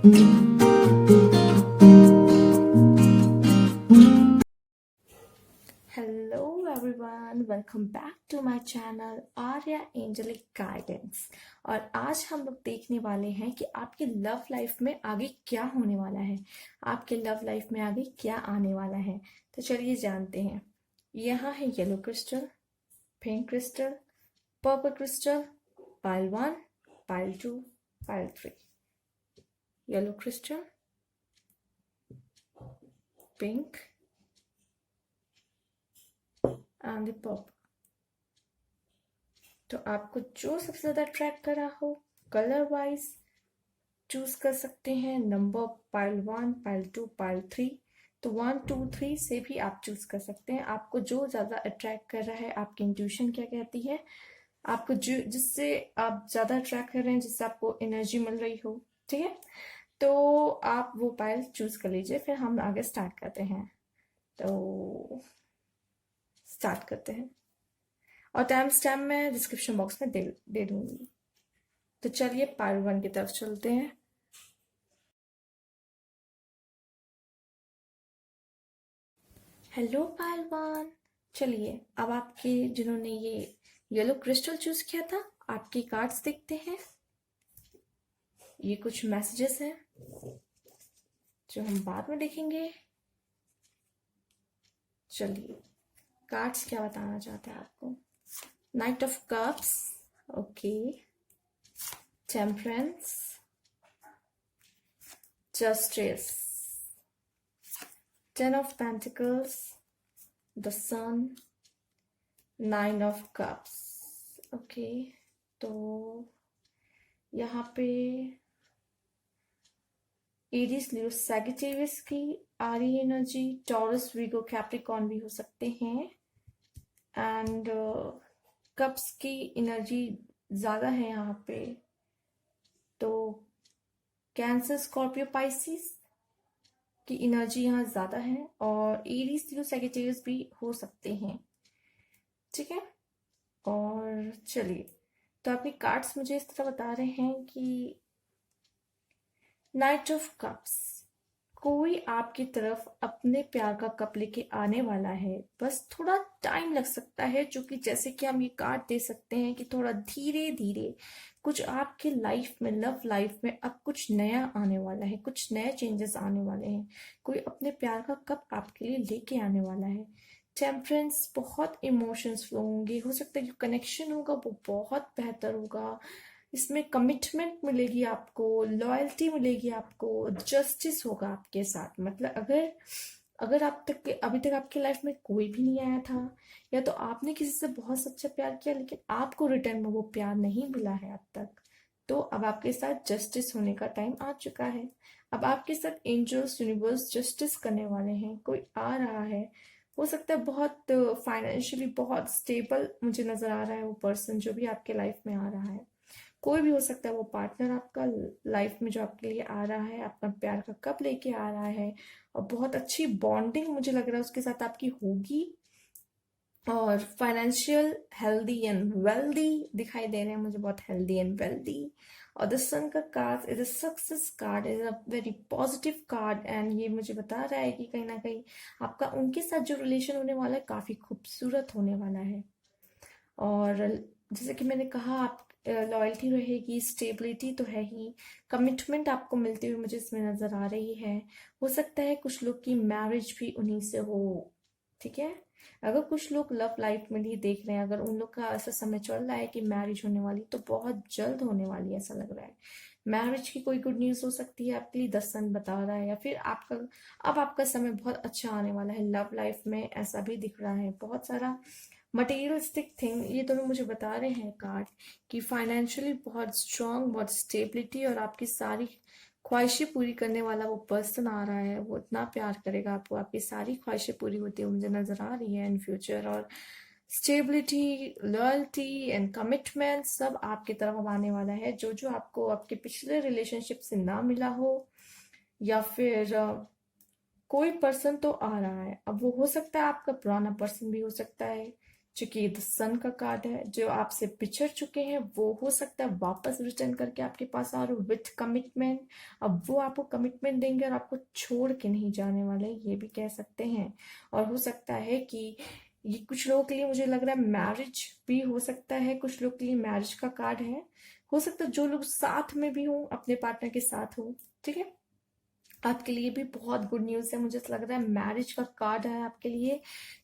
Hello everyone, welcome back to my channel Arya angelic guidance. और आज हम लोग देखने वाले हैं कि आपकी लव लाइफ में आगे क्या होने वाला है, आपके लव लाइफ में आगे क्या आने वाला है। तो चलिए जानते हैं। यहाँ है yellow crystal, pink crystal, purple crystal, pile 1, pile 2, pile 3। Yellow crystal, pink and purple. तो आपको जो सबसे ज्यादा अट्रैक्ट कर रहा हो कलर वाइज चूज कर सकते हैं। Number pile 1, pile 2, pile 3। तो 1, 2, 3 से भी आप चूज कर सकते हैं। आपको जो ज्यादा अट्रैक्ट कर रहा है, आपकी इंट्यूशन क्या कहती है, आपको जो जिससे आप ज्यादा अट्रैक्ट कर रहे हैं, जिससे आपको एनर्जी मिल रही हो, ठीक है, तो आप वो पाइल चूज कर लीजिए। फिर हम आगे स्टार्ट करते हैं। तो स्टार्ट करते हैं और टाइम स्टैम्प मैं डिस्क्रिप्शन बॉक्स में दे दूंगी। तो चलिए पाइल 1 की तरफ चलते हैं। Hello pile 1। चलिए अब आपके जिन्होंने ये येलो क्रिस्टल चूज किया था, आपकी कार्ड्स देखते हैं। ये कुछ मैसेजेस हैं जो हम बाद में देखेंगे। चलिए कार्ड्स क्या बताना चाहते हैं आपको। Knight of cups, okay, temperance, justice, 10 of pentacles, the sun, 9 of cups. Okay, तो यहाँ पे एरीज, लियो, सैजिटेरियस की आ रही एनर्जी। टॉरस, वीगो, कैप्रिकॉर्न भी हो सकते हैं। एंड कप्स की एनर्जी ज्यादा है यहाँ पे, तो कैंसर, स्कॉर्पियो, पाइसिस की एनर्जी यहाँ ज्यादा है। और एरीज, लियो, सैजिटेरियस भी हो सकते हैं, ठीक है। और चलिए, तो आपके कार्ड्स मुझे इस तरह बता रहे हैं कि नाइट ऑफ कप्स, कोई आपकी तरफ अपने प्यार का कप लेके आने वाला है। बस थोड़ा टाइम लग सकता है, जो कि जैसे कि हम ये कार्ड दे सकते हैं कि थोड़ा धीरे धीरे कुछ आपके लाइफ में, लव लाइफ में अब कुछ नया आने वाला है, कुछ नए चेंजेस आने वाले हैं। कोई अपने प्यार का कप आपके लिए लेके आने वाला है। टेम्परेंस, बहुत इमोशंस फ्लो होंगे। हो सकता है जो कनेक्शन होगा वो बहुत बेहतर होगा। इसमें कमिटमेंट मिलेगी आपको, लॉयल्टी मिलेगी आपको, जस्टिस होगा आपके साथ। मतलब अगर अगर आप तक अभी तक आपकी लाइफ में कोई भी नहीं आया था, या तो आपने किसी से बहुत सच्चा प्यार किया लेकिन आपको रिटर्न में वो प्यार नहीं मिला है अब तक, तो अब आपके साथ जस्टिस होने का टाइम आ चुका है। अब आपके साथ एंजल्स, यूनिवर्स जस्टिस करने वाले हैं। कोई आ रहा है, हो सकता है बहुत फाइनेंशियली बहुत स्टेबल मुझे नजर आ रहा है वो पर्सन जो भी आपके लाइफ में आ रहा है। कोई भी हो सकता है वो पार्टनर आपका लाइफ में जो आपके लिए आ रहा है, आपका प्यार का कप लेके आ रहा है। और बहुत अच्छी बॉन्डिंग मुझे लग रहा है उसके साथ आपकी होगी। और फाइनेंशियल हेल्दी एंड वेल्दी दिखाई दे रहे हैं मुझे, बहुत हेल्दी एंड वेल्दी। और द सन का card is a success card, is a very positive card. And ये मुझे बता रहा है कि कहीं ना कहीं आपका उनके साथ जो रिलेशन होने वाला है काफी खूबसूरत होने वाला है। और जैसे कि मैंने कहा, आप लॉयल्टी रहेगी, स्टेबिलिटी तो है ही, कमिटमेंट आपको मिलती हुई मुझे इसमें नजर आ रही है। हो सकता है कुछ लोग की मैरिज भी उन्हीं से हो, ठीक है। अगर कुछ लोग लव लाइफ में ही देख रहे हैं, अगर उन लोग का ऐसा समय चल रहा है कि मैरिज होने वाली, तो बहुत जल्द होने वाली है, ऐसा लग रहा है। मैरिज की कोई गुड न्यूज हो सकती है आपके लिए, द सन बता रहा है। या फिर आपका अब आपका समय बहुत अच्छा आने वाला है लव लाइफ में, ऐसा भी दिख रहा है। बहुत सारा मटेरियलिस्टिक थिंग ये दोनों मुझे बता रहे हैं कार्ड, कि फाइनेंशियली बहुत स्ट्रांग, बहुत स्टेबिलिटी, और आपकी सारी ख्वाहिशें पूरी करने वाला वो पर्सन आ रहा है। वो इतना प्यार करेगा आपको, आपकी सारी ख्वाहिशें पूरी होती हुई मुझे नजर आ रही है इन फ्यूचर। और स्टेबिलिटी, लॉयल्टी एंड कमिटमेंट सब आपकी तरफ अब आने वाला है, जो जो आपको आपके पिछले रिलेशनशिप से ना मिला हो। या फिर कोई पर्सन तो आ रहा है। अब वो हो सकता है आपका पुराना पर्सन भी हो सकता है, चूंकि द सन का कार्ड है, जो आपसे बिछड़ चुके हैं वो हो सकता है वापस रिटर्न करके आपके पास आ रहे विथ कमिटमेंट। अब वो आपको कमिटमेंट देंगे और आपको छोड़ के नहीं जाने वाले, ये भी कह सकते हैं। और हो सकता है कि ये कुछ लोगों के लिए मुझे लग रहा है मैरिज भी हो सकता है, कुछ लोग के लिए मैरिज का कार्ड है। हो सकता है जो लोग साथ में भी हों, अपने पार्टनर के साथ हो, ठीक है, आपके लिए भी बहुत गुड न्यूज़ है। मुझे तो लग रहा है मैरिज का कार्ड है आपके लिए।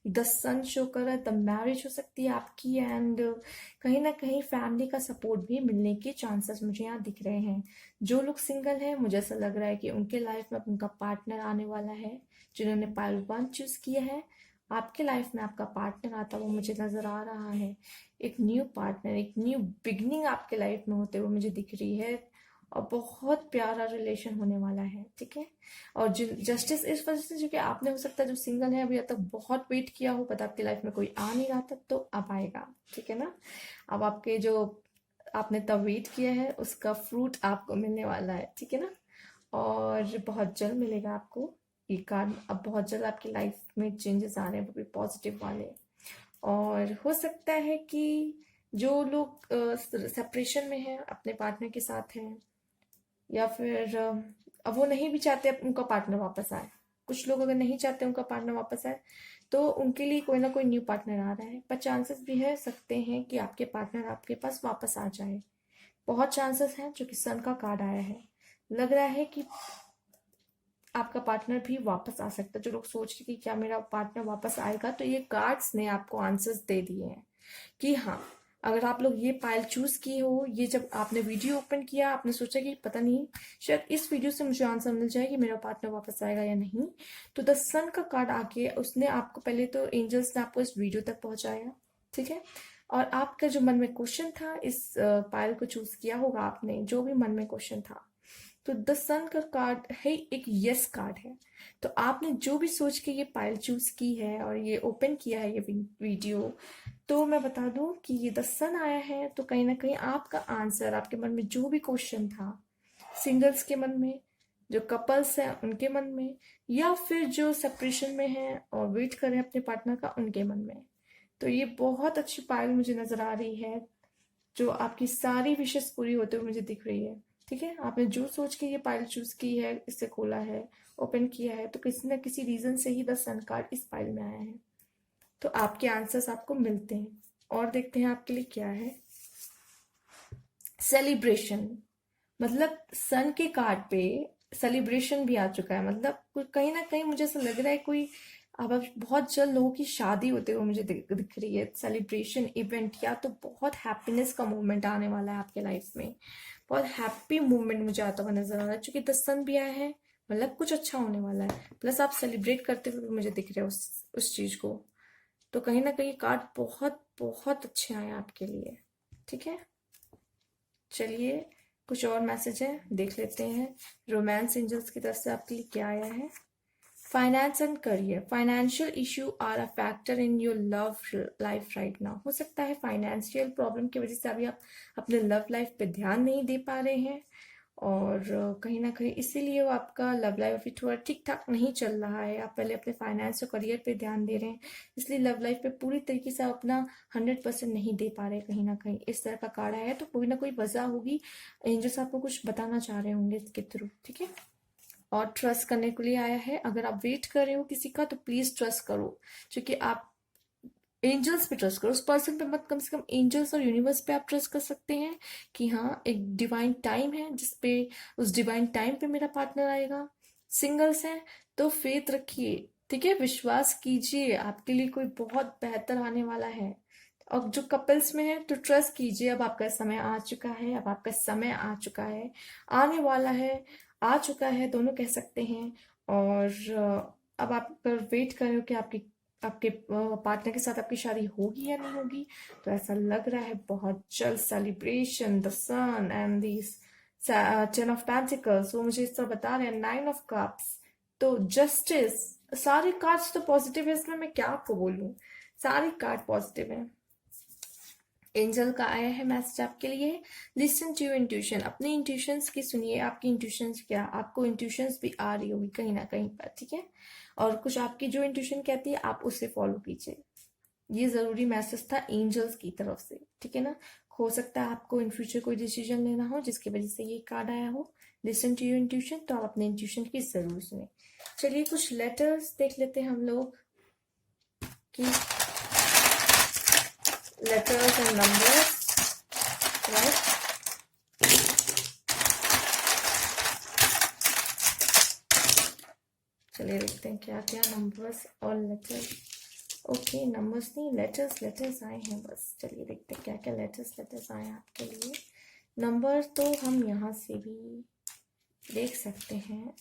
द सन शो कर रहा है, द मैरिज हो सकती है आपकी, एंड कहीं ना कहीं फैमिली का सपोर्ट भी मिलने के चांसेस मुझे यहाँ दिख रहे हैं। जो लोग सिंगल हैं, मुझे ऐसा लग रहा है कि उनके लाइफ में अब उनका पार्टनर आने वाला है। जिन्होंने पाइल वन चूज किया है, आपके लाइफ में आपका पार्टनर आता हुआ मुझे नजर आ रहा है। एक न्यू पार्टनर, एक न्यू बिगनिंग आपके लाइफ में होते हुए मुझे दिख रही है, और बहुत प्यारा रिलेशन होने वाला है, ठीक है। और जस्टिस इस वजह से, क्योंकि आपने हो सकता है जो सिंगल है अभी तक बहुत वेट किया हो, बट आपकी लाइफ में कोई आ नहीं रहा था, तो अब आएगा, ठीक है ना। अब आपके जो आपने तब वेट किया है उसका फ्रूट आपको मिलने वाला है, ठीक है ना। और बहुत जल्द मिलेगा आपको ये कार्ड। अब बहुत जल्द आपकी लाइफ में चेंजेस आ रहे हैं, वो भी पॉजिटिव वाले। और हो सकता है कि जो लोग सेपरेशन में हैं, अपने पार्टनर के साथ हैं, या फिर अब वो नहीं भी चाहते अब उनका पार्टनर वापस आए। कुछ लोग अगर नहीं चाहते उनका पार्टनर वापस आए, तो उनके लिए कोई ना कोई न्यू पार्टनर आ रहा है, पर चांसेस भी है सकते हैं कि आपके पार्टनर आपके पास वापस आ जाए। बहुत चांसेस हैं, जो कि सन का कार्ड आया है। लग रहा है कि आपका पार्टनर भी वापस आ सकता है। जो लोग सोच रहे कि क्या मेरा पार्टनर वापस आएगा, तो ये कार्ड्स ने आपको आंसर्स दे दिए हैं कि हाँ, अगर आप लोग ये पाइल चूज किए हो, ये जब आपने वीडियो ओपन किया आपने सोचा कि पता नहीं शायद इस वीडियो से मुझे आंसर मिल जाए कि मेरा पार्टनर वापस आएगा या नहीं, तो द सन का कार्ड आके उसने आपको पहले तो एंजल्स ने आपको इस वीडियो तक पहुंचाया, ठीक है। और आपका जो मन में क्वेश्चन था, इस पायल को चूज किया होगा आपने, जो भी मन में क्वेश्चन था, तो द सन का कार्ड है, एक यस कार्ड है। तो आपने जो भी सोच के ये पायल चूज की है और ये ओपन किया है ये वीडियो, तो मैं बता दूं कि ये द सन आया है, तो कहीं ना कहीं आपका आंसर, आपके मन में जो भी क्वेश्चन था, सिंगल्स के मन में, जो कपल्स हैं उनके मन में, या फिर जो सेपरेशन में हैं और वेट कर रहे हैं अपने पार्टनर का, उनके मन में, तो ये बहुत अच्छी पायल मुझे नजर आ रही है, जो आपकी सारी विशेष पूरी होते हुए मुझे दिख रही है, ठीक है। आपने जो सोच के ये पाइल चूज की है, इससे खोला है, ओपन किया है, तो किसी ना किसी रीजन से ही द सन कार्ड इस पाइल में आया है। तो आपके आंसर्स आपको मिलते हैं। और देखते हैं आपके लिए क्या है। सेलिब्रेशन, मतलब सन के कार्ड पे सेलिब्रेशन भी आ चुका है। मतलब कहीं ना कहीं मुझे ऐसा लग रहा है कोई अब बहुत जल्द लोगों की शादी होते हुए मुझे दिख रही है। सेलिब्रेशन इवेंट, या तो बहुत हैप्पीनेस का मोमेंट आने वाला है आपके लाइफ में। बहुत हैप्पी मोमेंट मुझे आता हुआ नजर आ रहा है, क्योंकि द सन भी आया है, मतलब कुछ अच्छा होने वाला है। प्लस आप सेलिब्रेट करते हुए भी मुझे दिख रहे हो उस चीज को। तो कहीं ना कहीं कार्ड बहुत बहुत अच्छे आए आपके लिए, ठीक है। चलिए, कुछ और मैसेज है देख लेते हैं। रोमांस एंजल्स की तरफ से आपके लिए क्या आया है। Finance and career, financial issue are a factor in your love life right now. हो सकता है फाइनेंशियल प्रॉब्लम की वजह से अभी आप अपने लव लाइफ पे ध्यान नहीं दे पा रहे हैं, और कहीं ना कहीं इसीलिए वो आपका लव लाइफ अभी थोड़ा ठीक ठाक नहीं चल रहा है। आप पहले अपने फाइनेंस और करियर पे ध्यान दे रहे हैं, इसलिए लव लाइफ पे पूरी तरीके से आप अपना 100% नहीं दे पा रहे। कहीं ना कहीं इस तरह का कार्ड आया है, तो कोई ना कोई वजह होगी, एंजल्स आपको कुछ बताना चाह रहे होंगे इसके थ्रू, ठीक है। और ट्रस्ट करने के लिए आया है। अगर आप वेट कर रहे हो किसी का, तो प्लीज ट्रस्ट करो, क्योंकि आप एंजल्स पे ट्रस्ट करो, उस पर्सन पे मत, कम से कम एंजल्स और यूनिवर्स पे आप ट्रस्ट कर सकते हैं कि हाँ, एक डिवाइन टाइम है जिसपे, उस डिवाइन टाइम पे मेरा पार्टनर आएगा। सिंगल्स हैं तो फेथ रखिए, ठीक है, विश्वास कीजिए, आपके लिए कोई बहुत बेहतर आने वाला है। और जो कपल्स में है तो ट्रस्ट कीजिए, अब आपका समय आ चुका है, अब आपका समय आ चुका है, आने वाला है, आ चुका है, दोनों कह सकते हैं। और अब आप अगर वेट कर रहे हो कि आपकी आपके पार्टनर के साथ आपकी शादी होगी या नहीं होगी, तो ऐसा लग रहा है बहुत जल्द celebration, the sun and this 10 of Pentacles, वो मुझे इस तरह बता रहे हैं 9 of Cups, तो जस्टिस। सारे कार्ड्स तो पॉजिटिव है इसमें, मैं क्या आपको बोलूं, सारे कार्ड पॉजिटिव है। एंजल का आया है मैसेज आपके लिए, लिसन टू योर इंट्यूशन, अपने इंट्यूशंस की सुनिए। आपकी इंट्यूशंस क्या, आपको इंट्यूशंस भी आ रही होगी कहीं ना कहीं पर, ठीक है। और कुछ आपकी जो इंट्यूशन कहती है आप उसे फॉलो कीजिए। ये ज़रूरी मैसेज था एंजल्स की तरफ से, ठीक है ना। हो सकता है आपको इन फ्यूचर कोई डिसीजन लेना हो जिसकी वजह से ये कार्ड आया हो। लिसन टू योर इंट्यूशन, तो आप अपने इंट्यूशन की ज़रूर सुने। चलिए कुछ लेटर्स देख लेते हैं हम लोग कि लेटर्स एंड नंबर्स, राइट। चलिए देखते हैं क्या क्या नंबर्स और लेटर्स। ओके, नंबर्स नहीं, लेटर्स लेटर्स आए हैं बस। चलिए देखते हैं क्या क्या लेटर्स आए हैं आपके लिए। नंबर तो हम यहाँ से भी देख सकते हैं।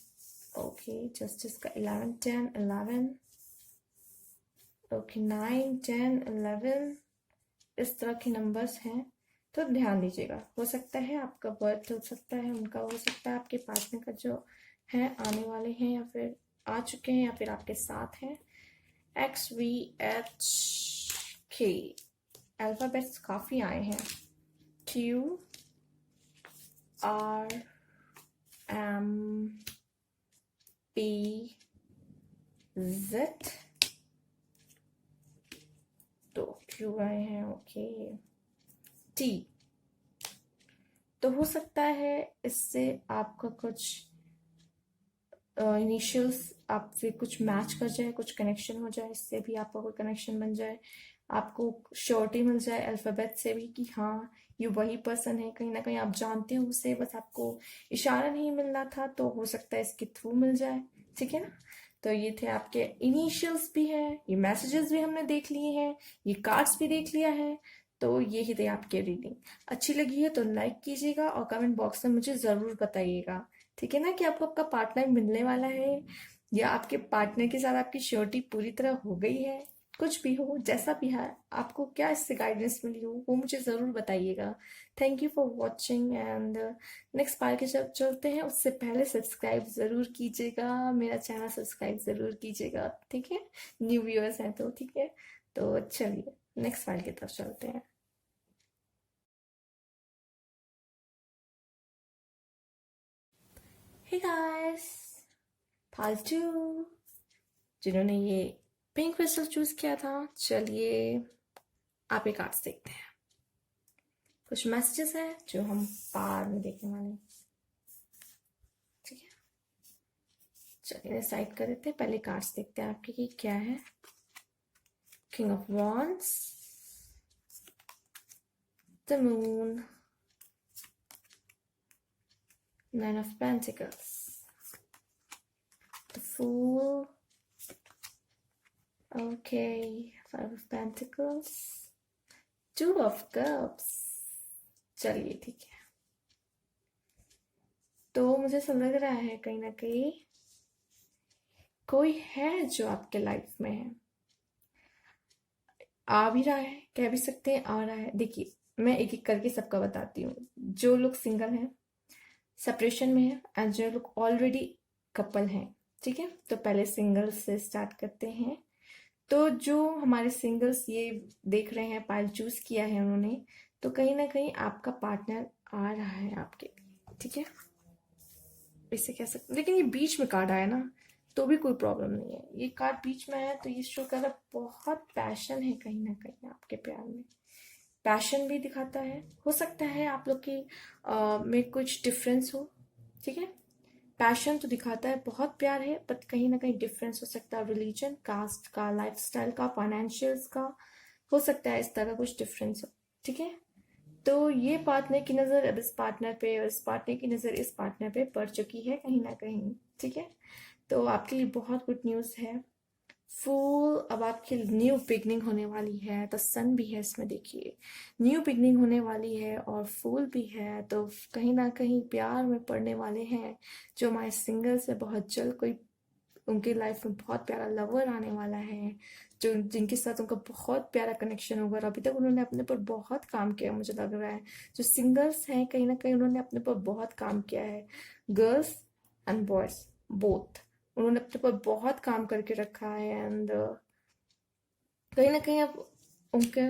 ओके, जस्टिस का 11 10 11, ओके 9 10 11, इस तरह के नंबर्स हैं। तो ध्यान दीजिएगा, हो सकता है आपका बर्थ हो सकता है, उनका हो सकता है, आपके पार्टनर का जो है आने वाले हैं या फिर आ चुके हैं या फिर आपके साथ हैं। XVHK अल्फ़ाबेट्स काफ़ी आए हैं। QRMPZ, तो Q आए हैं। ओके, T, तो हो सकता है इससे आपका कुछ इनिशियल्स आपसे कुछ मैच कर जाए, कुछ कनेक्शन हो जाए, इससे भी आपका कोई कनेक्शन बन जाए, आपको श्योरिटी मिल जाए अल्फ़ाबेट से भी कि हाँ ये वही पर्सन है। कहीं ना कहीं आप जानते हो उसे, बस आपको इशारा नहीं मिल रहा था, तो हो सकता है इसके थ्रू मिल जाए, ठीक है ना। तो ये थे आपके इनिशियल्स भी हैं, ये मैसेजेस भी हमने देख लिए हैं, ये कार्ड्स भी देख लिया है। तो ये ही थे आपके रीडिंग। अच्छी लगी है तो लाइक कीजिएगा और कमेंट बॉक्स में मुझे ज़रूर बताइएगा, ठीक है ना, कि आपको आपका पार्टनर मिलने वाला है या आपके पार्टनर के साथ आपकी श्योरिटी पूरी तरह हो गई है। कुछ भी हो, जैसा भी है, आपको क्या इससे गाइडेंस मिली हो वो मुझे ज़रूर बताइएगा। Thank you for watching and next part के जब चलते हैं उससे पहले सब्सक्राइब ज़रूर कीजिएगा, मेरा चैनल सब्सक्राइब ज़रूर कीजिएगा, ठीक है। न्यू व्यूअर्स हैं तो, ठीक है। तो चलिए नेक्स्ट फाइल की तरफ चलते हैं। हे गाइस, पार्ट 2, जिन्होंने ये पिंक क्रिस्टल चूज किया था, चलिए आप ये कार्ड्स देखते हैं। कुछ मैसेजेस हैं जो हम बाद में देखने वाले हैं, ठीक है। चलिए साइड कर देते हैं, पहले कार्ड्स देखते हैं आपके कि क्या है। King of wands, the moon, nine of pentacles, the fool, okay, five of pentacles, two of cups. चलिए ठीक है, तो मुझे समझ लग रहा है कहीं ना कहीं कोई है जो आपके लाइफ में है, आ भी रहा है, कह भी सकते हैं आ रहा है। देखिए मैं एक एक करके सबका बताती हूँ। जो लोग सिंगल हैं, सेपरेशन में है, एंड जो लोग ऑलरेडी कपल हैं, ठीक है। तो पहले सिंगल्स से स्टार्ट करते हैं। तो जो हमारे सिंगल्स ये देख रहे हैं, पाइल चूज किया है उन्होंने, तो कहीं ना कहीं आपका पार्टनर आ रहा है आपके, ठीक है। इसे कह सकते, लेकिन ये बीच में कार्ड आया ना, तो भी कोई प्रॉब्लम नहीं है। ये कार्ड बीच में आया तो ये शो कर रहा बहुत पैशन है कहीं ना कहीं आपके प्यार में, पैशन भी दिखाता है। हो सकता है आप लोग की में कुछ डिफरेंस हो, ठीक है। पैशन तो दिखाता है, बहुत प्यार है, बट कहीं ना कहीं डिफरेंस हो सकता है, रिलीजन, कास्ट का, लाइफस्टाइल का, फाइनेंशियल्स का, हो सकता है इस तरह कुछ डिफरेंस हो, ठीक है। तो ये पार्टनर की नज़र अब इस पार्टनर पे और इस पार्टनर की नज़र इस पार्टनर पे पड़ चुकी है कहीं ना कहीं, ठीक है। तो आपके लिए बहुत गुड न्यूज़ है। फूल, अब आपकी न्यू बिगनिंग होने वाली है, तो सन भी है इसमें, देखिए न्यू बिगनिंग होने वाली है और फूल भी है। तो कहीं ना कहीं प्यार में पड़ने वाले हैं जो हमारे सिंगल्स है। बहुत जल्द कोई उनकी लाइफ में बहुत प्यारा लवर आने वाला है, जो जिनके साथ उनका बहुत प्यारा कनेक्शन होगा। और अभी तक उन्होंने अपने पर बहुत काम किया, मुझे लग रहा है जो सिंगल्स हैं कहीं ना कहीं उन्होंने अपने पर बहुत काम किया है। गर्ल्स एंड बॉयज बोथ, उन्होंने अपने पर बहुत काम करके रखा है। एंड कहीं ना कहीं अब उनका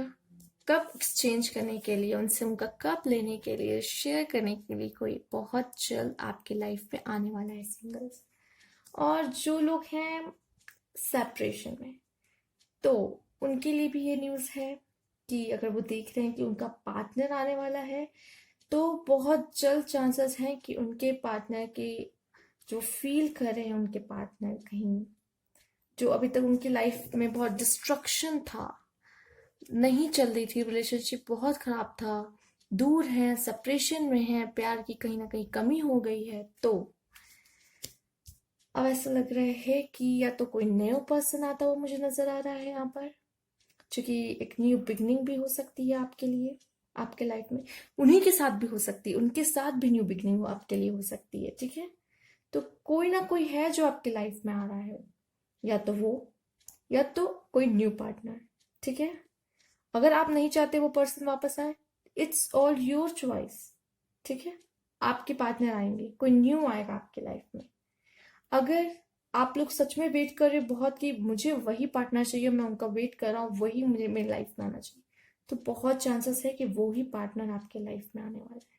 कप एक्सचेंज करने के लिए, उनसे उनका कप लेने के लिए, शेयर करने के लिए कोई बहुत जल्द आपके लाइफ में आने वाला है सिंगल्स। और जो लोग हैं सेपरेशन में, तो उनके लिए भी ये न्यूज़ है कि अगर वो देख रहे हैं कि उनका पार्टनर आने वाला है, तो बहुत जल्द चांसेस हैं कि उनके पार्टनर के जो फील कर रहे हैं उनके पार्टनर, कहीं जो अभी तक उनकी लाइफ में बहुत डिस्ट्रक्शन था, नहीं चल रही थी, रिलेशनशिप बहुत खराब था, दूर हैं, सेपरेशन में हैं, प्यार की कहीं ना कहीं कमी हो गई है, तो अब ऐसा लग रहा है कि या तो कोई न्यू पर्सन आता हुआ मुझे नजर आ रहा है यहाँ पर, क्योंकि एक न्यू बिगनिंग भी हो सकती है आपके लिए, आपके लाइफ में, उन्हीं के साथ भी हो सकती है, उनके साथ भी न्यू बिगनिंग आपके लिए हो सकती है, ठीक है। तो कोई ना कोई है जो आपके लाइफ में आ रहा है, या तो वो, या तो कोई न्यू पार्टनर, ठीक है। अगर आप नहीं चाहते वो पर्सन वापस आए, इट्स ऑल योर चॉइस, ठीक है। आपके पार्टनर आएंगे, कोई न्यू आएगा आपकी लाइफ में। अगर आप लोग सच में वेट कर रहे बहुत कि मुझे वही पार्टनर चाहिए, मैं उनका वेट कर रहा हूँ, वही मुझे मेरी लाइफ में आना चाहिए, तो बहुत चांसेस है कि वो ही पार्टनर आपके लाइफ में आने वाला है।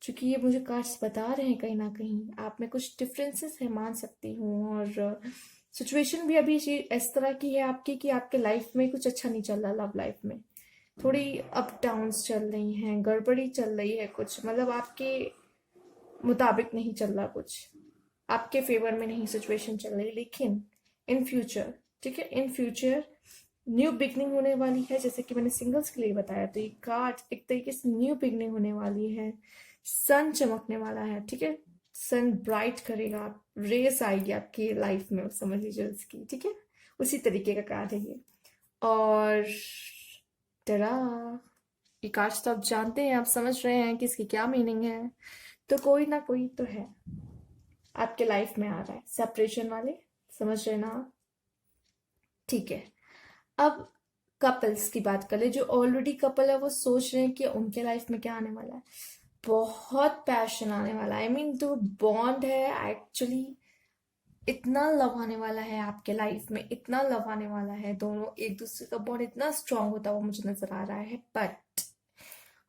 क्योंकि ये मुझे कार्ड्स बता रहे हैं कहीं ना कहीं आप में कुछ डिफरेंसेस है, मान सकती हूँ, और सिचुएशन भी अभी इस तरह की है आपकी कि आपके लाइफ में कुछ अच्छा नहीं चल रहा, लव लाइफ में थोड़ी अप डाउन्स चल रही हैं, गड़बड़ी चल रही है, कुछ मतलब आपके मुताबिक नहीं चल रहा, कुछ आपके फेवर में नहीं सिचुएशन चल रही, लेकिन इन फ्यूचर, ठीक है, इन फ्यूचर न्यू बिगनिंग होने वाली है। जैसे कि मैंने सिंगल्स के लिए बताया, तो ये कार्ड एक तरीके से न्यू बिगनिंग होने वाली है, सन चमकने वाला है, ठीक है, सन ब्राइट करेगा, रेस आएगी आपकी लाइफ में, समझ लीजिए उसकी, ठीक है, उसी तरीके का कार्ड है ये। और टरा, ये कार्ड्स तो आप जानते हैं, आप समझ रहे हैं कि इसकी क्या मीनिंग है, तो कोई ना कोई तो है आपके लाइफ में आ रहा है, सेपरेशन वाले, समझ रहे ना आप? ठीक है। अब कपल्स की बात कर ले, जो ऑलरेडी कपल है वो सोच रहे हैं कि उनके लाइफ में क्या आने वाला है, बहुत पैशन आने वाला है, आई मीन जो बॉन्ड है एक्चुअली, इतना लव आने वाला है आपके लाइफ में, इतना लव आने वाला है, दोनों एक दूसरे का बॉन्ड इतना स्ट्रांग होता हुआ मुझे नजर आ रहा है। बट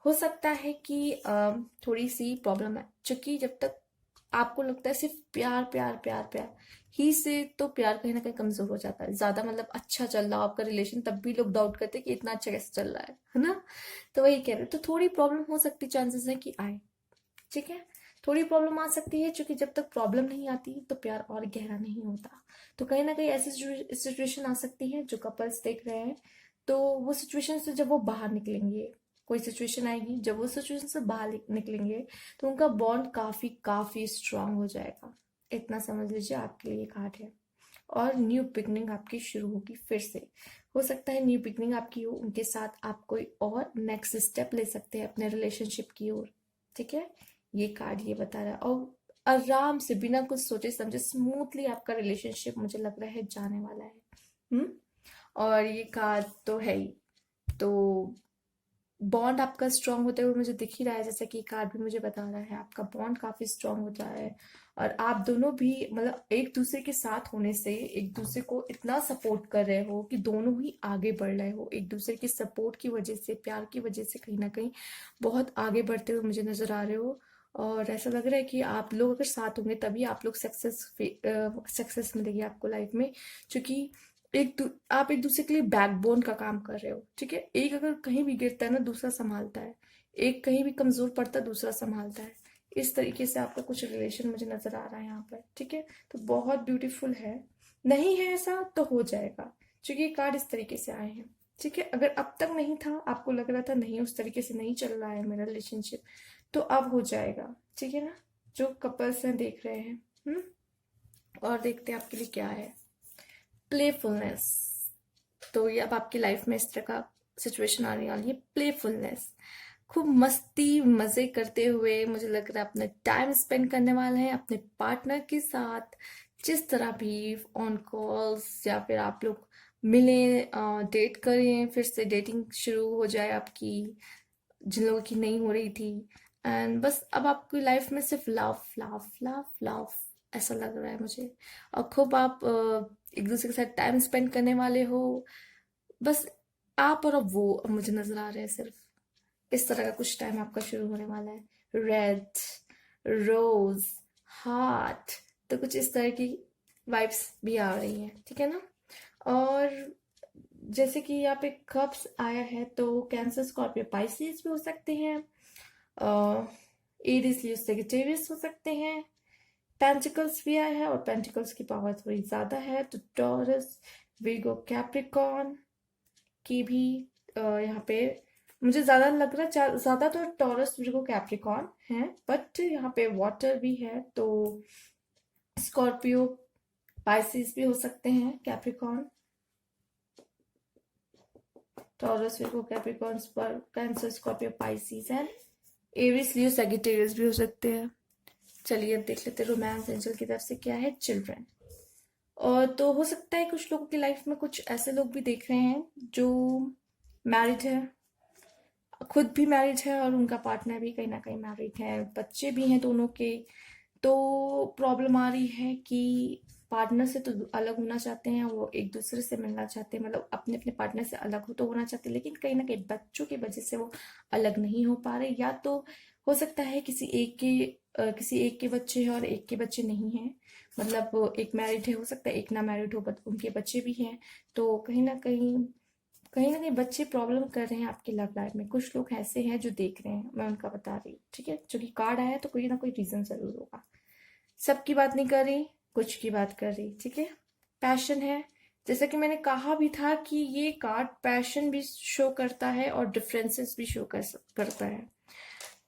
हो सकता है कि थोड़ी सी प्रॉब्लम है, क्योंकि जब तक आपको लगता है सिर्फ प्यार प्यार प्यार प्यार ही से, तो प्यार कहीं ना कहीं कमजोर हो जाता है, ज्यादा मतलब अच्छा चल रहा हो आपका रिलेशन, तब भी लोग डाउट करते हैं कि इतना अच्छा कैसे चल रहा है ना। तो वही कह रहे हैं, तो थोड़ी प्रॉब्लम हो सकती, चांसेस है कि आए, ठीक है, थोड़ी प्रॉब्लम आ सकती है, क्योंकि जब तक प्रॉब्लम नहीं आती तो प्यार और गहरा नहीं होता। तो कहीं ना कहीं ऐसी सिचुएशन आ सकती है जो कपल्स देख रहे हैं, तो वो सिचुएशन से जब वो बाहर निकलेंगे, कोई सिचुएशन आएगी जब वो सिचुएशन से बाहर निकलेंगे, तो उनका बॉन्ड काफी काफी स्ट्रांग हो जाएगा, इतना समझ लीजिए आपके लिए कार्ड है। और न्यू बिगनिंग आपकी शुरू होगी फिर से, हो सकता है न्यू बिगनिंग आपकी हो, उनके साथ आप कोई और नेक्स्ट स्टेप ले सकते हैं अपने रिलेशनशिप की ओर, ठीक है। ये कार्ड ये बता रहा है, और आराम से बिना कुछ सोचे समझे स्मूथली आपका रिलेशनशिप मुझे लग रहा है जाने वाला है। हम्म। और ये कार्ड तो है ही, तो बॉन्ड आपका स्ट्रांग होते हुए मुझे दिख ही रहा है, जैसा कि कार्ड भी मुझे बता रहा है आपका बॉन्ड काफी स्ट्रांग होता है, और आप दोनों भी मतलब एक दूसरे के साथ होने से एक दूसरे को इतना सपोर्ट कर रहे हो कि दोनों ही आगे बढ़ रहे हो, एक दूसरे की सपोर्ट की वजह से, प्यार की वजह से कहीं ना कहीं बहुत आगे बढ़ते हुए मुझे नजर आ रहे हो। और ऐसा लग रहा है कि आप लोग अगर साथ होंगे तभी आप लोग सक्सेस मिलेगी आपको लाइफ में, क्योंकि आप एक दूसरे के लिए बैकबोन का काम कर रहे हो, ठीक है, एक अगर कहीं भी गिरता है ना दूसरा संभालता है, एक कहीं भी कमजोर पड़ता है दूसरा संभालता है, इस तरीके से आपका कुछ रिलेशन मुझे नजर आ रहा है यहाँ पर, ठीक है। तो बहुत ब्यूटीफुल है, नहीं है ऐसा तो हो जाएगा, क्योंकि ये कार्ड इस तरीके से आए हैं, ठीक है। अगर अब तक नहीं था, आपको लग रहा था नहीं उस तरीके से नहीं चल रहा है मेरा रिलेशनशिप, तो अब हो जाएगा, ठीक है ना, जो कपल्स हैं देख रहे हैं। हम्म। और देखते हैं आपके लिए क्या है, प्लेफुलनेस। तो ये अब आपकी लाइफ में इस तरह का सिचुएशन आने वाली है, प्लेफुलनेस, खूब मस्ती मजे करते हुए मुझे लग रहा है अपना टाइम स्पेंड करने वाले हैं अपने पार्टनर के साथ, जिस तरह भी ऑन कॉल्स या फिर आप लोग मिलें, डेट करें, फिर से डेटिंग शुरू हो जाए आपकी, जिन लोगों की नहीं हो रही थी, एंड बस अब आपकी लाइफ में सिर्फ लव लव लव लव, ऐसा लग रहा है मुझे। और खूब आप एक दूसरे के साथ टाइम स्पेंड करने वाले हो, बस आप और अब वो, अब मुझे नजर आ रहे हैं सिर्फ, इस तरह का कुछ टाइम आपका शुरू होने वाला है। रेड, रोज, हार्ट, तो कुछ इस तरह की वाइब्स भी आ रही हैं, ठीक है ना। और जैसे कि यहाँ पे कप्स आया है तो कैंसर, स्कॉर्पियो, पाइसेस भी हो सकते हैं, एरीज, लियो, सेजिटेरियस हो सकते हैं। पेंटिकल्स भी आया है और पेंटिकल्स की पावर थोड़ी ज्यादा है, तो टॉरस, वीगो, कैप्रिकॉर्न की भी यहाँ पे मुझे ज्यादा लग रहा है, ज्यादा तो टॉरस, वीगो, कैप्रिकॉर्न है, बट यहाँ पे वाटर भी है तो स्कॉर्पियो, पाइसेस भी हो सकते हैं, Capricorn, Taurus, Virgo, Capricorn, Cancer, Scorpio, Pisces and Aries, Leo, Sagittarius भी हो सकते हैं। चलिए अब देख लेते हैं रोमांस एंजल की तरफ से क्या है। चिल्ड्रन, और तो हो सकता है कुछ लोगों की लाइफ में कुछ ऐसे लोग भी देख रहे हैं जो मैरिड है, खुद भी मैरिड है और उनका पार्टनर भी कहीं ना कहीं मैरिड है, बच्चे भी हैं दोनों के। तो प्रॉब्लम आ रही है कि पार्टनर से तो अलग होना चाहते हैं, वो एक दूसरे से मिलना चाहते हैं, मतलब अपने अपने पार्टनर से अलग हो तो होना चाहते हैं, लेकिन कहीं ना कहीं बच्चों की वजह से वो अलग नहीं हो पा रहे। या तो हो सकता है किसी एक के बच्चे हैं और एक के बच्चे नहीं हैं, मतलब वो एक मैरिड है, हो सकता है एक ना मैरिड हो बट उनके बच्चे भी हैं। तो कहीं ना कहीं बच्चे प्रॉब्लम कर रहे हैं आपकी लव लाइफ में। कुछ लोग ऐसे हैं जो देख रहे हैं, मैं उनका बता रही हूँ, ठीक है, क्योंकि कार्ड आया है तो कोई ना कोई रीजन जरूर होगा। सबकी बात नहीं कर रही, कुछ की बात कर रही, ठीक है। पैशन है, जैसा कि मैंने कहा भी था कि ये कार्ड पैशन भी शो करता है और डिफरेंसेस भी करता है।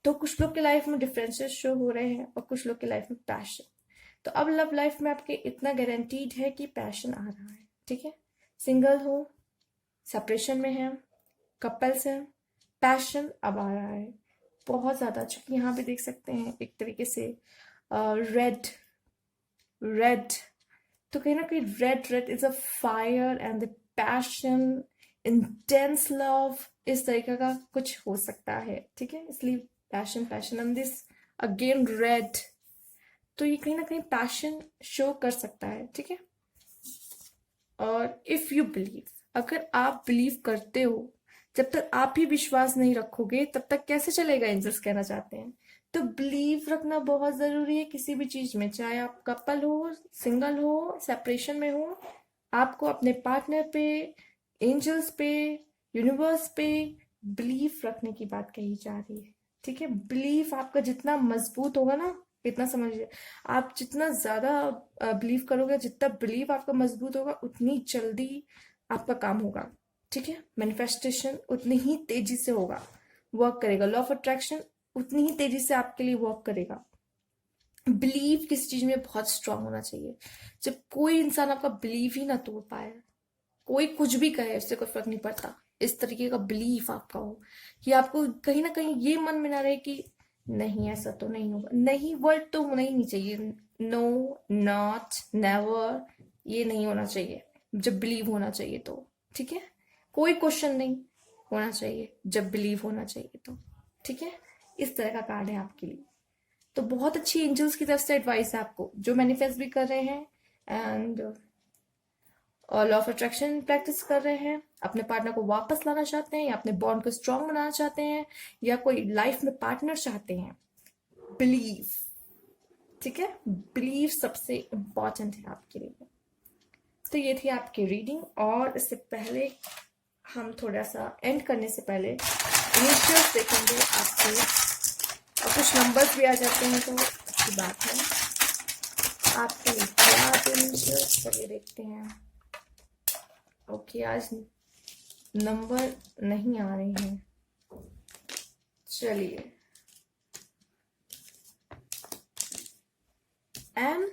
तो कुछ लोग के लाइफ में डिफरेंसेस शो हो रहे हैं और कुछ लोग के लाइफ में पैशन। तो अब लव लाइफ में आपके इतना गारंटीड है कि पैशन आ रहा है, ठीक है। सिंगल हो, सेपरेशन में है, कपल्स है, पैशन अब आ रहा है बहुत ज्यादा। चूंकि यहाँ पे देख सकते हैं एक तरीके से रेड रेड, तो कहीं ना कहीं red red is a fire and the passion, intense love, इस तरीके का कुछ हो सकता है, ठीक है। इसलिए passion passion and this again red, तो ये कहीं ना कहीं पैशन शो कर सकता है, ठीक है। और इफ यू बिलीव, अगर आप बिलीव करते हो, जब तक आप ही विश्वास नहीं रखोगे तब तक कैसे चलेगा, एंजल्स कहना चाहते हैं। तो बिलीव रखना बहुत जरूरी है किसी भी चीज में, चाहे आप कपल हो, सिंगल हो, सेपरेशन में हो। आपको अपने पार्टनर पे, एंजल्स पे, यूनिवर्स पे बिलीव रखने की बात कही जा रही है, ठीक है। बिलीव आपका जितना मजबूत होगा ना, इतना समझिए, आप जितना ज्यादा बिलीव करोगे, जितना बिलीव आपका मजबूत होगा उतनी जल्दी आपका काम होगा, ठीक है। मैनिफेस्टेशन उतनी ही तेजी से होगा, वर्क करेगा। लॉ ऑफ अट्रैक्शन उतनी ही तेजी से आपके लिए वर्क करेगा। बिलीव किसी चीज में बहुत स्ट्रांग होना चाहिए। जब कोई इंसान आपका बिलीव ही ना तोड़ पाए, कोई कुछ भी कहे उससे कोई फर्क नहीं पड़ता, इस तरीके का बिलीफ आपका हो कि आपको कहीं ना कहीं ये मन में ना रहे कि नहीं ऐसा तो नहीं होगा, नहीं वर्ड तो होना ही नहीं चाहिए, नो, नॉट, नेवर, ये नहीं होना चाहिए जब बिलीव होना चाहिए तो, ठीक है। कोई क्वेश्चन नहीं होना चाहिए जब बिलीव होना चाहिए तो, ठीक है। इस तरह का कार्ड है आपके लिए। तो बहुत अच्छी एंजल्स की तरफ से एडवाइस है आपको जो मैनिफेस्ट भी कर रहे हैं एंड और लॉ ऑफ अट्रैक्शन प्रैक्टिस कर रहे हैं, अपने पार्टनर को वापस लाना चाहते हैं या अपने बॉन्ड को स्ट्रांग बनाना चाहते हैं या कोई लाइफ में पार्टनर चाहते हैं। बिलीव, ठीक है, बिलीव सबसे इंपॉर्टेंट है आपके लिए। तो ये थी आपकी रीडिंग, और इससे पहले हम थोड़ा सा एंड करने से पहले इनिशियल्स देखेंगे आपके, और कुछ नंबर्स भी आ जाते हैं तो अच्छी बात है। आपके लिए क्या इनिशियल्स, चलिए देखते हैं। ओके, आज नंबर नहीं आ रहे हैं, चलिए। एम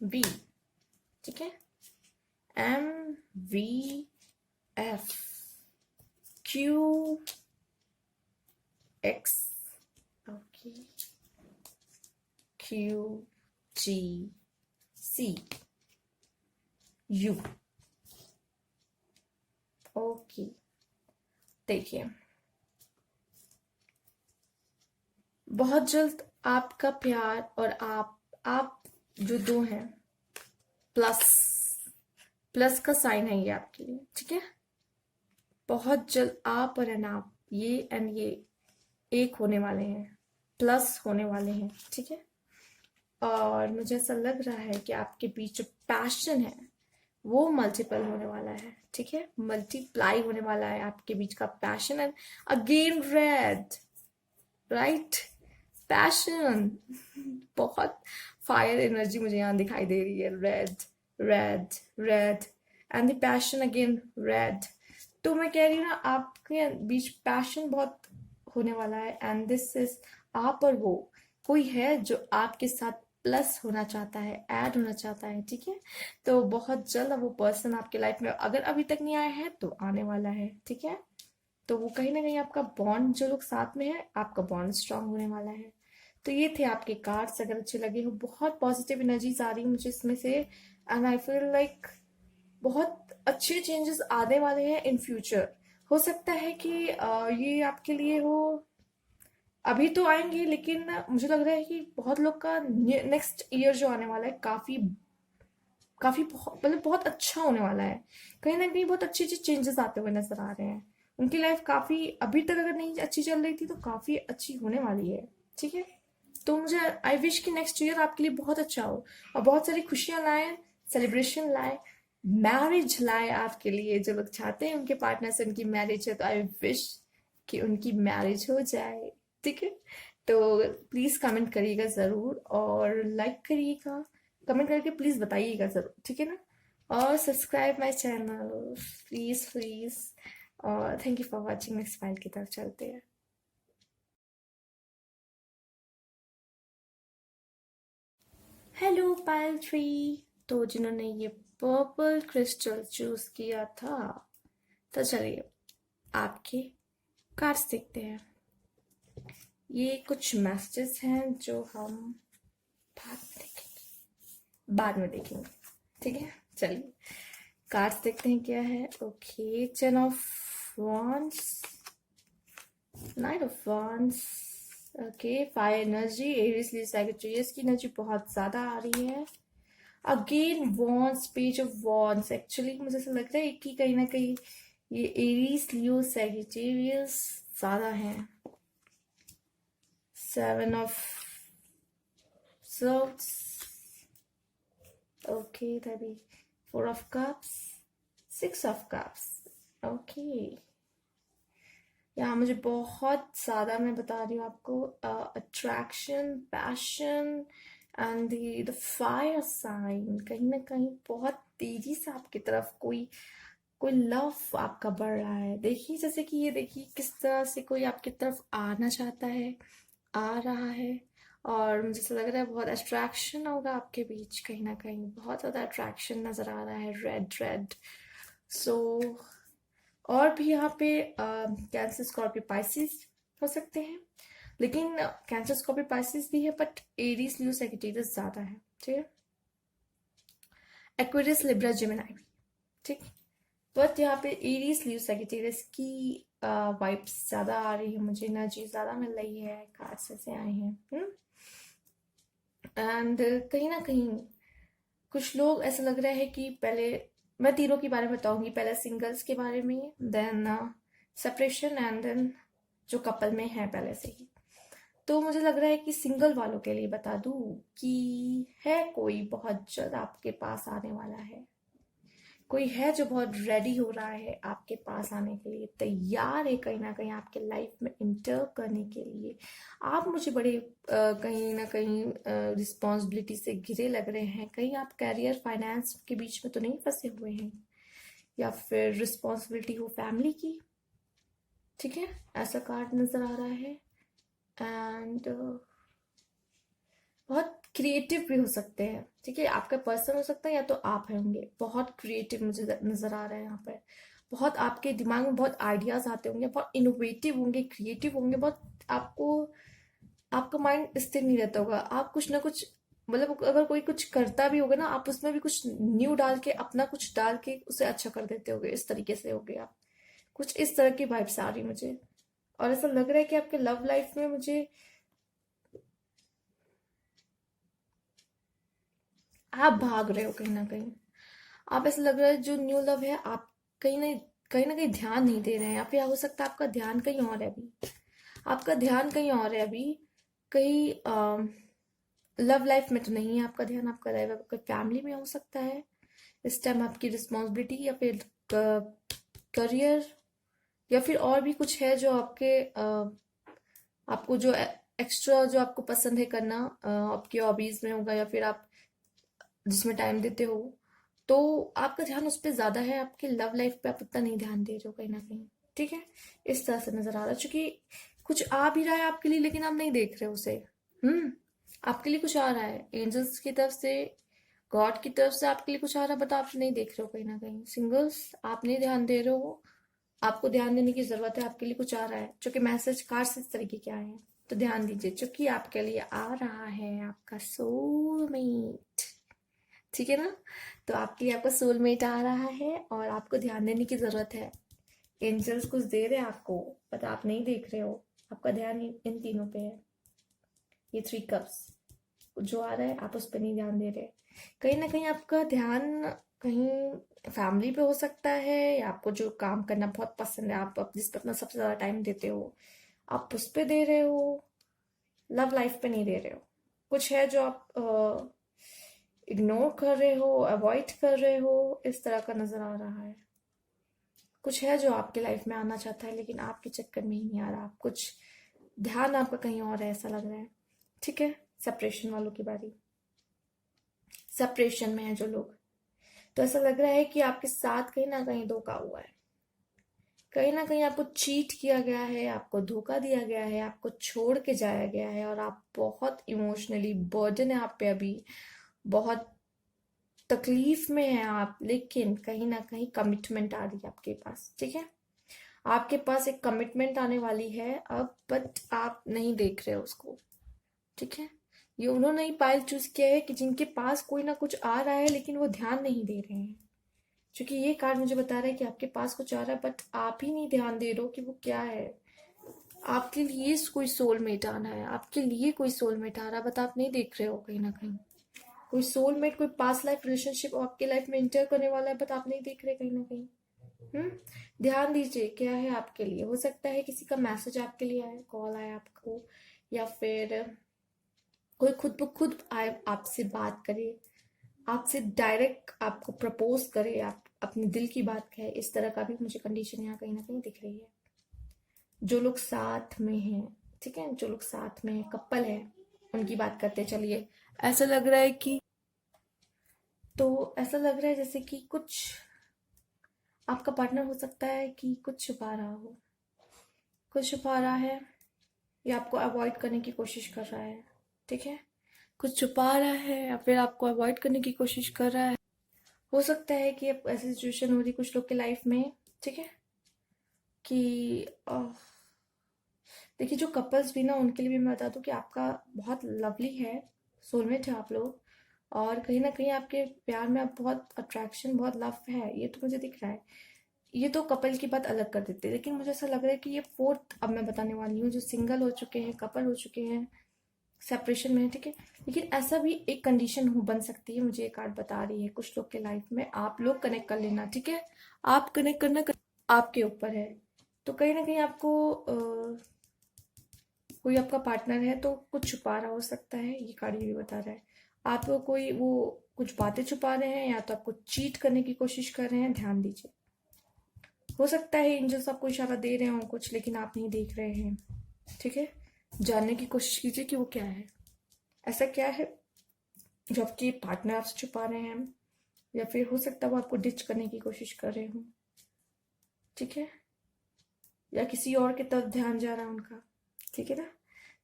वी, ठीक है, M V F Q X, okay, Q G C U, okay. देखिए, बहुत जल्द आपका प्यार और आप जो दो हैं, प्लस प्लस का साइन है ये आपके लिए, ठीक है। बहुत जल्द आप और आप ये एक होने वाले हैं, प्लस होने वाले हैं, ठीक है। और मुझे ऐसा लग रहा है कि आपके बीच जो पैशन है वो मल्टीपल होने वाला है, ठीक है, मल्टीप्लाई होने वाला है आपके बीच का passion. And again red, right, passion. बहुत फायर एनर्जी मुझे यहाँ दिखाई दे रही है। Red, red, red, and the passion again red. तो मैं कह रही हूँ ना, आपके बीच पैशन बहुत होने वाला है। एंड दिस इज आप और वो, कोई है जो आपके साथ प्लस होना चाहता है, ऐड होना चाहता है, ठीक है। तो बहुत जल्द वो पर्सन आपके लाइफ में, अगर अभी तक नहीं आया है तो आने वाला है, ठीक है। तो वो कहीं ना कहीं आपका बॉन्ड, जो लोग साथ में है, आपका बॉन्ड स्ट्रांग होने वाला है। तो ये थे आपके कार्ड्स। अगर अच्छे लगे हो, बहुत पॉजिटिव एनर्जीज आ रही है मुझे इसमें से। एंड आई फील लाइक बहुत अच्छे चेंजेस आने वाले हैं इन फ्यूचर। हो सकता है कि ये आपके लिए हो, अभी तो आएंगे, लेकिन मुझे लग रहा है कि बहुत लोग का नेक्स्ट ईयर जो आने वाला है, काफी काफी मतलब बहुत अच्छा होने वाला है। कहीं ना कहीं बहुत अच्छे अच्छे चेंजेस आते हुए नजर आ रहे हैं। उनकी लाइफ काफी, अभी तक अगर नहीं अच्छी चल रही थी तो काफी अच्छी होने वाली है, ठीक है। तो मुझे आई विश कि नेक्स्ट ईयर आपके लिए बहुत अच्छा हो, और बहुत सारी खुशियां लाए, सेलिब्रेशन लाए, मैरिज लाए आपके लिए। जो लोग चाहते हैं उनके पार्टनर से उनकी मैरिज है, तो आई विश कि उनकी मैरिज हो जाए, ठीक है। तो प्लीज कमेंट करिएगा जरूर, और लाइक करिएगा, कमेंट करके प्लीज बताइएगा जरूर, ठीक है ना। और subscribe my channel, please please. और thank you for watching. Next file की तरफ चलते हैं। हेलो पायल ट्री। तो जिन्होंने ये पर्पल क्रिस्टल चूज किया था, तो चलिए आपके कार्ड्स देखते हैं। ये कुछ मैसेजेस हैं जो हम बाद में देखेंगे, ठीक है। चलिए कार्ड्स देखते हैं क्या है। Okay, ten of wands, knight of wands, okay, fire energy, Aries Leo Sagittarius की एनर्जी बहुत ज्यादा आ रही है। Again wands, page of wands. Actually मुझे ऐसा लगता है कि कहीं ना कहीं ये एरीज लियो सैजिटेरियस ज्यादा है। सेवन ऑफ swords, ओके, तभी four of cups, six of cups, okay. यहाँ मुझे बहुत ज्यादा, मैं बता रही हूँ आपको, attraction, passion and the fire sign. कहीं ना कहीं बहुत तेजी से आपकी तरफ कोई कोई लव आपका बढ़ रहा है। देखिए, जैसे कि ये देखिए किस तरह से कोई आपकी तरफ आना चाहता है, आ रहा है। और मुझे ऐसा लग रहा है बहुत अट्रैक्शन होगा आपके बीच, कहीं ना कहीं बहुत ज्यादा अट्रैक्शन नजर आ रहा है। रेड रेड, सो और भी यहाँ पे कैंसर, स्कॉर्पियो, पाइसिस हो सकते हैं, लेकिन कैंसर, स्कॉर्पियो, पाइसिस भी है, बट एरीज, लियो, सैजिटेरियस ज्यादा है, ठीक है। एक्वेरियस, लिब्रा, जेमिनी, ठीक। बट यहाँ पे एरीज, लियो, सैजिटेरियस की वाइब्स ज्यादा आ रही है मुझे, एनर्जी ज्यादा मिल रही है, कार्ड्स ऐसे आए हैं। एंड कहीं ना कहीं कुछ लोग, ऐसा लग रहा है कि पहले मैं तीनों के बारे में बताऊंगी। पहले सिंगल्स के बारे में, देन सेपरेशन, एंड देन जो कपल में है पहले से ही। तो मुझे लग रहा है कि सिंगल वालों के लिए बता दूं कि है कोई बहुत जल्द आपके पास आने वाला है। कोई है जो बहुत रेडी हो रहा है आपके पास आने के लिए, तैयार है कहीं ना कहीं आपके लाइफ में इंटर करने के लिए। आप मुझे बड़े कहीं ना कहीं रिस्पॉन्सिबिलिटी से घिरे लग रहे हैं। कहीं आप कैरियर, फाइनेंस के बीच में तो नहीं फंसे हुए हैं, या फिर रिस्पॉन्सिबिलिटी हो फैमिली की, ठीक है। ऐसा कार्ड नजर आ रहा है। एंड बहुत क्रिएटिव भी हो सकते हैं, ठीक है। आपका पर्सन हो सकता है, या तो आप होंगे बहुत क्रिएटिव, मुझे नजर आ रहा है यहाँ पर। बहुत आपके दिमाग में बहुत आइडियाज आते होंगे, बहुत इनोवेटिव होंगे, क्रिएटिव होंगे, बहुत आपको, आपका माइंड स्थिर नहीं रहता होगा। आप कुछ ना कुछ, मतलब अगर कोई कुछ करता भी होगा ना, आप उसमें भी कुछ न्यू डाल के, अपना कुछ डाल के उसे अच्छा कर देते होगे। इस तरीके से होगे आप, कुछ इस तरह की वाइब्स आ रही मुझे। और ऐसा लग रहा है कि आपके लव लाइफ में मुझे, आप भाग रहे हो कहीं ना कहीं। आप, ऐसा लग रहा है जो न्यू लव है, आप कहीं ना कहीं ध्यान नहीं दे रहे हैं, या फिर हो सकता है आपका ध्यान कहीं और है अभी। आपका ध्यान कहीं और है अभी, कहीं लव लाइफ में तो नहीं है आपका ध्यान। आपका रहेगा कोई फैमिली में हो सकता है, इस टाइम आपकी रिस्पॉन्सिबिलिटी या फिर करियर या फिर और भी कुछ है जो आपको जो एक्स्ट्रा जो आपको पसंद है करना, आपकी हॉबीज में होगा या फिर आप जिसमें टाइम देते हो, तो आपका ध्यान उस पर ज्यादा है, आपकी लव लाइफ पे आप उतना नहीं ध्यान दे रहे हो कहीं ना कहीं। ठीक है, इस तरह से नजर आ रहा है, क्योंकि कुछ आ भी रहा है आपके लिए लेकिन आप नहीं देख रहे हो उसे। हम्म आपके लिए कुछ आ रहा है एंजल्स की तरफ से, गॉड की तरफ से आपके लिए कुछ आ रहा है, बट आप नहीं देख रहे हो कहीं ना कहीं। सिंगल्स, आप नहीं ध्यान दे रहे हो, आपको ध्यान देने की जरूरत है, आपके लिए कुछ आ रहा है, जो कि मैसेज कार्ड्स इस तरीके के आए हैं, तो ध्यान दीजिए, क्योंकि आपके लिए आ रहा है आपका सोलमेट। ठीक है ना, तो आपके लिए आपका सोलमेट आ रहा है और आपको ध्यान देने की जरूरत है। एंजल्स कुछ दे रहे हैं आपको, बट आप नहीं देख रहे हो, आपका ध्यान इन तीनों पे है। ये 3 कप्स जो आ रहा है, आप उस पर नहीं ध्यान दे रहे। कहीं ना कहीं आपका ध्यान कहीं फैमिली पे हो सकता है, या आपको जो काम करना बहुत पसंद है, आप जिस पे अपना सबसे ज्यादा टाइम देते हो, आप उस पे दे रहे हो, लव लाइफ पे नहीं दे रहे हो। कुछ है जो आप इग्नोर कर रहे हो, अवॉइड कर रहे हो, इस तरह का नजर आ रहा है। कुछ है जो आपकी लाइफ में आना चाहता है लेकिन आपके चक्कर में ही नहीं आ रहा, आप कुछ ध्यान आपका कहीं और है ऐसा लग रहा है। ठीक है, सेपरेशन वालों की बारी। सेपरेशन में है जो लोग, तो ऐसा लग रहा है कि आपके साथ कहीं ना कहीं धोखा हुआ है, कहीं ना कहीं आपको चीट किया गया है, आपको धोखा दिया गया है, आपको छोड़ के जाया गया है, और आप बहुत इमोशनली बर्डन है आप पे अभी, बहुत तकलीफ में है आप, लेकिन कहीं ना कहीं कमिटमेंट आ रही है आपके पास। ठीक है, आपके पास एक कमिटमेंट आने वाली है अब, बट आप नहीं देख रहे हो उसको। ठीक है, ये उन्होंने ही पायल चूज किया है कि जिनके पास कोई ना कुछ आ रहा है लेकिन वो ध्यान नहीं दे रहे हैं। क्योंकि ये कार्ड मुझे बता रहा है कि आपके पास कुछ आ रहा है बट आप ही नहीं ध्यान दे रहे हो कि वो क्या है। आपके लिए कोई सोलमेट आना है, आपके लिए कोई सोलमेट आ रहा है, बट आप नहीं देख रहे हो कहीं ना कहीं। कोई सोलमेट, कोई पास्ट लाइफ रिलेशनशिप आपके लाइफ में इंटर करने वाला है, बट आप नहीं देख रहे कहीं ना कहीं। हम्म ध्यान दीजिए क्या है आपके लिए। हो सकता है किसी का मैसेज आपके लिए आए, कॉल आए आपको, या फिर कोई खुद ब खुद आए आपसे बात करे, आपसे डायरेक्ट आपको प्रपोज करे, आप अपने दिल की बात कहे, इस तरह का भी मुझे कंडीशन यहाँ कहीं ना कहीं दिख रही है। जो लोग साथ में हैं, ठीक है, जो लोग साथ में हैं, कपल है, उनकी बात करते हैं, चलिए। ऐसा लग रहा है कि, तो ऐसा लग रहा है जैसे कि कुछ आपका पार्टनर हो सकता है कि कुछ छुपा रहा हो, कुछ छुपा रहा है, या आपको अवॉइड करने की कोशिश कर रहा है। ठीक है, कुछ छुपा रहा है या फिर आपको अवॉइड करने की कोशिश कर रहा है। हो सकता है कि अब ऐसी सिचुएशन हो रही कुछ लोग के लाइफ में, ठीक है, कि देखिए जो कपल्स भी ना, उनके लिए भी मैं बता दूं कि आपका बहुत लवली है, सोलमेट है आप लोग, और कहीं ना कहीं आपके प्यार में आप बहुत अट्रैक्शन, बहुत लव है, ये तो मुझे दिख रहा है। ये तो कपल की बात अलग कर देते हैं, लेकिन मुझे ऐसा लग रहा है कि ये फोर्थ अब मैं बताने वाली हूँ, जो सिंगल हो चुके हैं, कपल हो चुके हैं, सेपरेशन में है। ठीक है, लेकिन ऐसा भी एक कंडीशन हो बन सकती है, मुझे एक कार्ड बता रही है कुछ लोग के लाइफ में, आप लोग कनेक्ट कर लेना। ठीक है, आप कनेक्ट करना आपके ऊपर है। तो कहीं ना कहीं आपको कोई आपका पार्टनर है तो कुछ छुपा रहा हो सकता है, ये कार्ड ये भी बता रहा है। आपको कोई वो कुछ बातें छुपा रहे हैं, या तो आपको चीट करने की कोशिश कर रहे हैं, ध्यान दीजिए। हो सकता है एंजल्स आपको इशारा दे रहे हो कुछ, लेकिन आप नहीं देख रहे हैं। ठीक है, जानने की कोशिश कीजिए कि वो क्या है, ऐसा क्या है जो आपके पार्टनर आपसे छुपा रहे हैं, या फिर हो सकता है वो आपको डिच करने की कोशिश कर रहे हो। ठीक है, या किसी और की तरफ ध्यान जा रहा है उनका। ठीक है ना,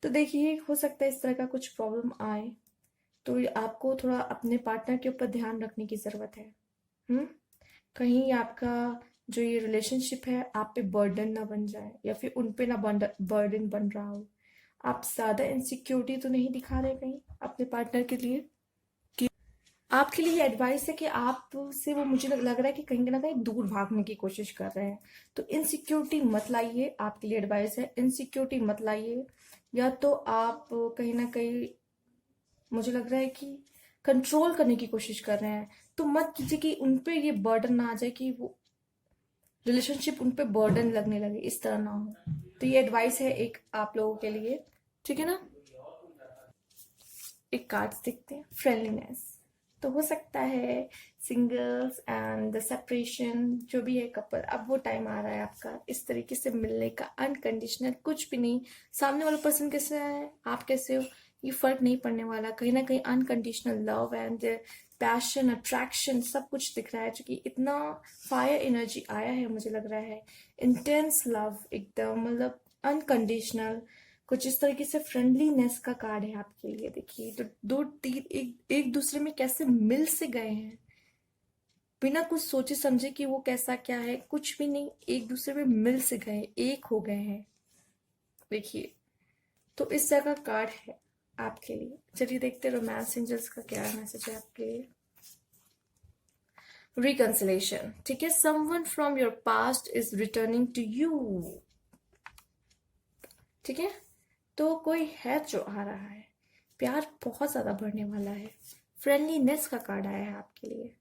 तो देखिए हो सकता है इस तरह का कुछ प्रॉब्लम आए, तो आपको थोड़ा अपने पार्टनर के ऊपर ध्यान रखने की जरूरत है। हम्म कहीं आपका जो ये रिलेशनशिप है आप पे बर्डन ना बन जाए, या फिर उन पे ना बर्डन बन रहा हो। आप ज्यादा इनसिक्योरिटी तो नहीं दिखा रहे कहीं अपने पार्टनर के लिए। आपके लिए एडवाइस है कि आप से वो, मुझे लग रहा है कि कहीं ना कहीं दूर भागने की कोशिश कर रहे हैं, तो इनसिक्योरिटी मत लाइए, आपके लिए एडवाइस है, इनसिक्योरिटी मत लाइए। या तो आप कहीं ना कहीं, मुझे लग रहा है कि कंट्रोल करने की कोशिश कर रहे हैं, तो मत कीजिए कि उनपे ये बर्डन ना आ जाए, कि वो रिलेशनशिप उनपे बर्डन लगने लगे, इस तरह ना हो। तो ये एडवाइस है एक आप लोगों के लिए। ठीक है ना, एक कार्ड्स देखते हैं, फ्रेंडलीनेस। तो हो सकता है सिंगल्स एंड द सेपरेशन, जो भी है कपल, अब वो टाइम आ रहा है आपका इस तरीके से मिलने का, अनकंडीशनल, कुछ भी नहीं, सामने वाला पर्सन कैसे है, आप कैसे हो, ये फर्क नहीं पड़ने वाला, कहीं ना कहीं unconditional love and passion, attraction, सब कुछ दिख रहा है, क्योंकि इतना फायर एनर्जी आया है, मुझे लग रहा है इंटेंस लव, एकदम मतलब अनकंडीशनल, कुछ इस तरीके से फ्रेंडलीनेस का कार्ड है आपके लिए। देखिए तो दो तीर एक एक दूसरे में कैसे मिल से गए हैं, बिना कुछ सोचे समझे कि वो कैसा क्या है, कुछ भी नहीं, एक दूसरे में मिल से गए, एक हो गए हैं। देखिए तो इस जगह कार्ड है आपके लिए। चलिए देखते हैं रोमांस एंजल्स का क्या मैसेज है आपके लिए। रिकंसिलेशन, ठीक है, someone from your past is returning to you, ठीक है, तो कोई है जो आ रहा है, प्यार बहुत ज्यादा बढ़ने वाला है, फ्रेंडलीनेस का कार्ड आया है आपके लिए।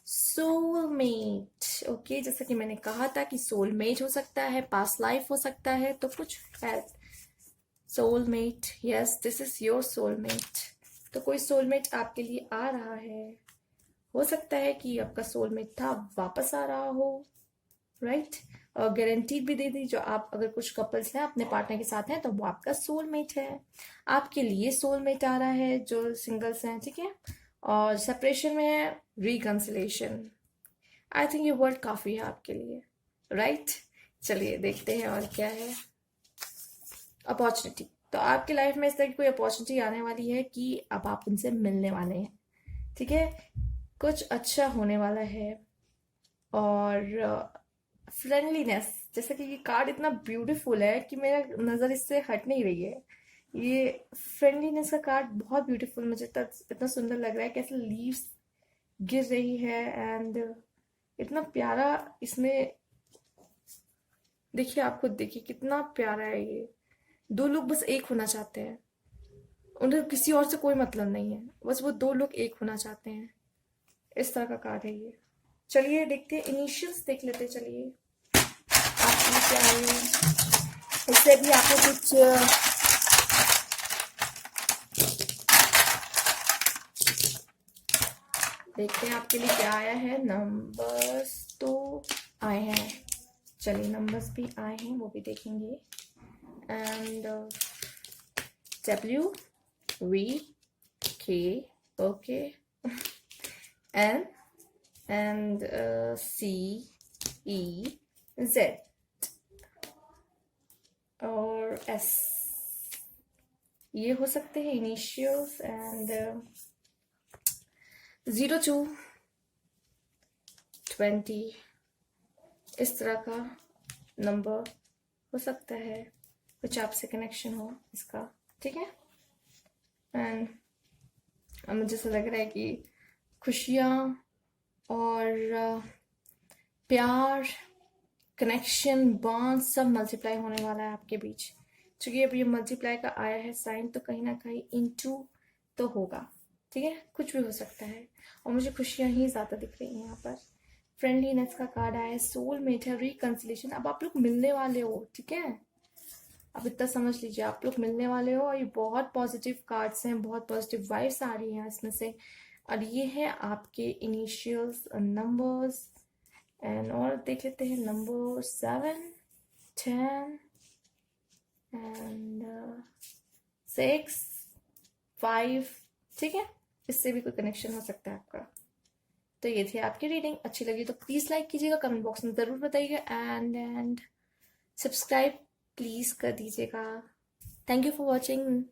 सोलमेट, ओके, जैसा कि मैंने कहा था कि सोलमेट हो सकता है, पास्ट लाइफ हो सकता है, तो कुछ है soulmate. Yes, this is your soulmate. तो कोई सोलमेट आपके लिए आ रहा है, हो सकता है कि आपका सोलमेट था वापस आ रहा हो, राइट। और गारंटी भी दे दी, जो आप अगर कुछ कपल्स हैं अपने पार्टनर के साथ हैं तो वो आपका सोलमेट है, आपके लिए सोलमेट आ रहा है, जो सिंगल्स हैं, ठीक है। और सेपरेशन में है रिकंसिलेशन। आई थिंक ये वर्ड काफी है आपके लिए, राइट। चलिए देखते हैं और क्या है। अपॉर्चुनिटी, तो आपकी लाइफ में इस तरह की कोई अपॉर्चुनिटी आने वाली है कि अब आप उनसे मिलने वाले हैं, ठीक है, कुछ अच्छा होने वाला है। और फ्रेंडलीनेस, जैसा कि ये कार्ड इतना ब्यूटीफुल है कि मेरा नज़र इससे हट नहीं रही है, ये फ्रेंडलीनेस का कार्ड बहुत ब्यूटीफुल, मुझे इतना सुंदर लग रहा है, कैसे लीव्स गिर रही है एंड इतना प्यारा इसमें, देखिए आप खुद देखिए कितना प्यारा है ये। दो लोग बस एक होना चाहते हैं, उन्हें किसी और से कोई मतलब नहीं है, बस वो दो लोग एक होना चाहते हैं, इस तरह का कार्ड है ये। चलिए देखते हैं, इनिशियल्स देख लेते हैं, चलिए आपके लिए क्या है, इससे भी आपको कुछ देखते हैं आपके लिए क्या आया है। नंबर्स तो आए हैं, चलिए नंबर्स भी आए हैं, वो भी देखेंगे। And W V K, okay, N and C E Z और S, ये हो सकते हैं इनिशियल्स। एंड 02 20 इस तरह का नंबर हो सकता है, कुछ आपसे कनेक्शन हो इसका, ठीक है। एंड मुझे ऐसा लग रहा है कि खुशियाँ और प्यार, कनेक्शन, बॉन्ड सब मल्टीप्लाई होने वाला है आपके बीच, क्योंकि अब ये मल्टीप्लाई का आया है साइन, तो कहीं ना कहीं इनटू तो होगा, ठीक है, कुछ भी हो सकता है। और मुझे खुशियाँ ही ज़्यादा दिख रही हैं यहाँ पर। फ्रेंडलीनेस का कार्ड आया है, सोलमेट है, रिकंसिलेशन, अब आप लोग मिलने वाले हो, ठीक है, अब इतना समझ लीजिए आप लोग मिलने वाले हो। और ये बहुत पॉजिटिव कार्ड्स हैं, बहुत पॉजिटिव वाइब्स आ रही हैं इसमें से। और ये है आपके इनिशियल्स नंबर्स। एंड और देख लेते हैं नंबर 7 10 एंड 6 5, ठीक है, इससे भी कोई कनेक्शन हो सकता है आपका। तो ये थी आपकी रीडिंग, अच्छी लगी तो प्लीज़ लाइक कीजिएगा, कमेंट बॉक्स में ज़रूर बताइएगा, एंड सब्सक्राइब प्लीज़ कर दीजिएगा। Thank you for watching.